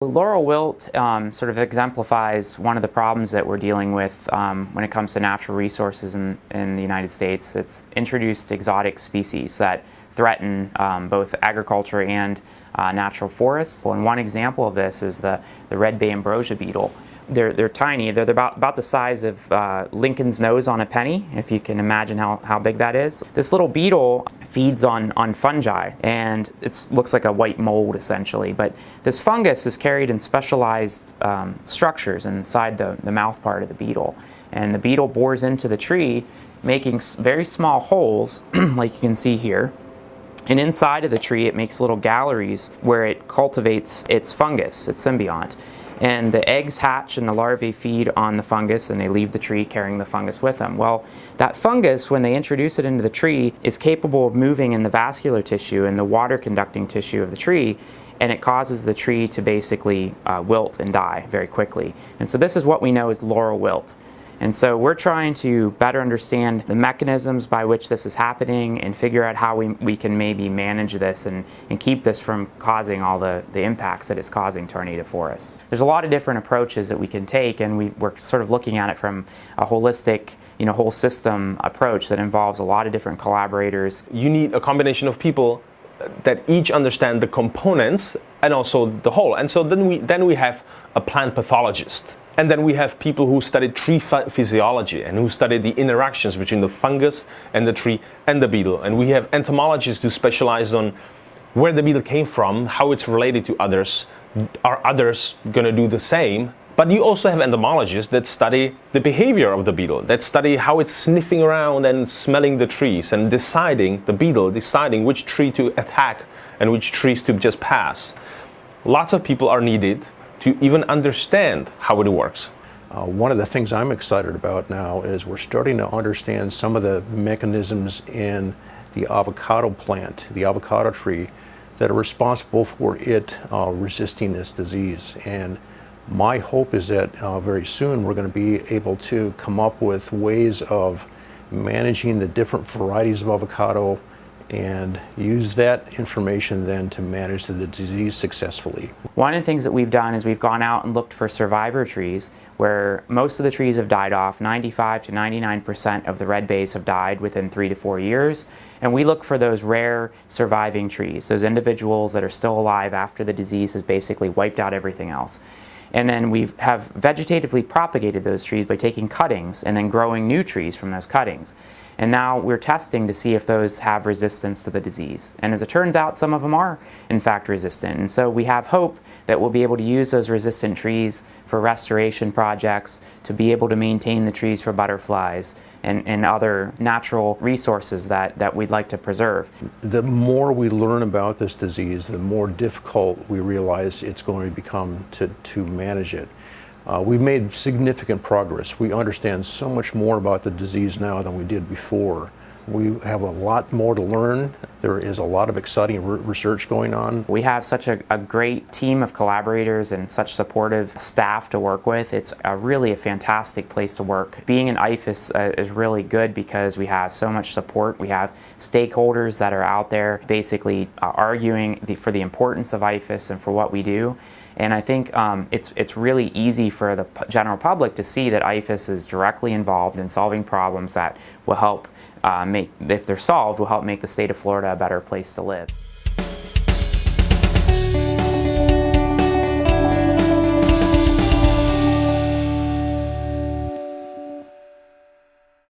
Laurel wilt sort of exemplifies one of the problems that we're dealing with when it comes to natural resources in the United States. It's introduced exotic species that threaten both agriculture and natural forests. And one example of this is the red bay ambrosia beetle. They're tiny. They're about the size of Lincoln's nose on a penny, if you can imagine how big that is. This little beetle feeds on fungi, and it looks like a white mold essentially. But this fungus is carried in specialized structures inside the mouth part of the beetle. And the beetle bores into the tree, making very small holes, like you can see here. And inside of the tree, it makes little galleries where it cultivates its fungus, its symbiont. And the eggs hatch and the larvae feed on the fungus, and they leave the tree carrying the fungus with them. Well, that fungus, when they introduce it into the tree, is capable of moving in the vascular tissue and the water conducting tissue of the tree, and it causes the tree to basically wilt and die very quickly. And so this is what we know as laurel wilt. And so we're trying to better understand the mechanisms by which this is happening and figure out how we can maybe manage this and keep this from causing all the impacts that it's causing to our native forests. There's a lot of different approaches that we can take, and we're sort of looking at it from a holistic, whole system approach that involves a lot of different collaborators. You need a combination of people that each understand the components and also the whole. And so then we have a plant pathologist. And then we have people who study tree physiology and who study the interactions between the fungus and the tree and the beetle. And we have entomologists who specialize on where the beetle came from, how it's related to others. Are others going to do the same? But you also have entomologists that study the behavior of the beetle, that study how it's sniffing around and smelling the trees and deciding which tree to attack and which trees to just pass. Lots of people are needed to even understand how it works. One of the things I'm excited about now is we're starting to understand some of the mechanisms in the avocado plant, the avocado tree, that are responsible for it resisting this disease. And my hope is that very soon we're going to be able to come up with ways of managing the different varieties of avocado and use that information then to manage the disease successfully. One of the things that we've done is we've gone out and looked for survivor trees where most of the trees have died off. 95 to 99% of the red bays have died within 3 to 4 years. And we look for those rare surviving trees, those individuals that are still alive after the disease has basically wiped out everything else. And then we have vegetatively propagated those trees by taking cuttings and then growing new trees from those cuttings. And now we're testing to see if those have resistance to the disease. And as it turns out, some of them are in fact resistant. And so we have hope that we'll be able to use those resistant trees for restoration projects, to be able to maintain the trees for butterflies and other natural resources that we'd like to preserve. The more we learn about this disease, the more difficult we realize it's going to become to manage it. We've made significant progress. We understand so much more about the disease now than we did before. We have a lot more to learn. There is a lot of exciting research going on. We have such a great team of collaborators and such supportive staff to work with. It's really a fantastic place to work. Being an IFAS is really good because we have so much support. We have stakeholders that are out there basically arguing for the importance of IFAS and for what we do. And I think it's really easy for the general public to see that IFAS is directly involved in solving problems that will help if they're solved, will help make the state of Florida a better place to live.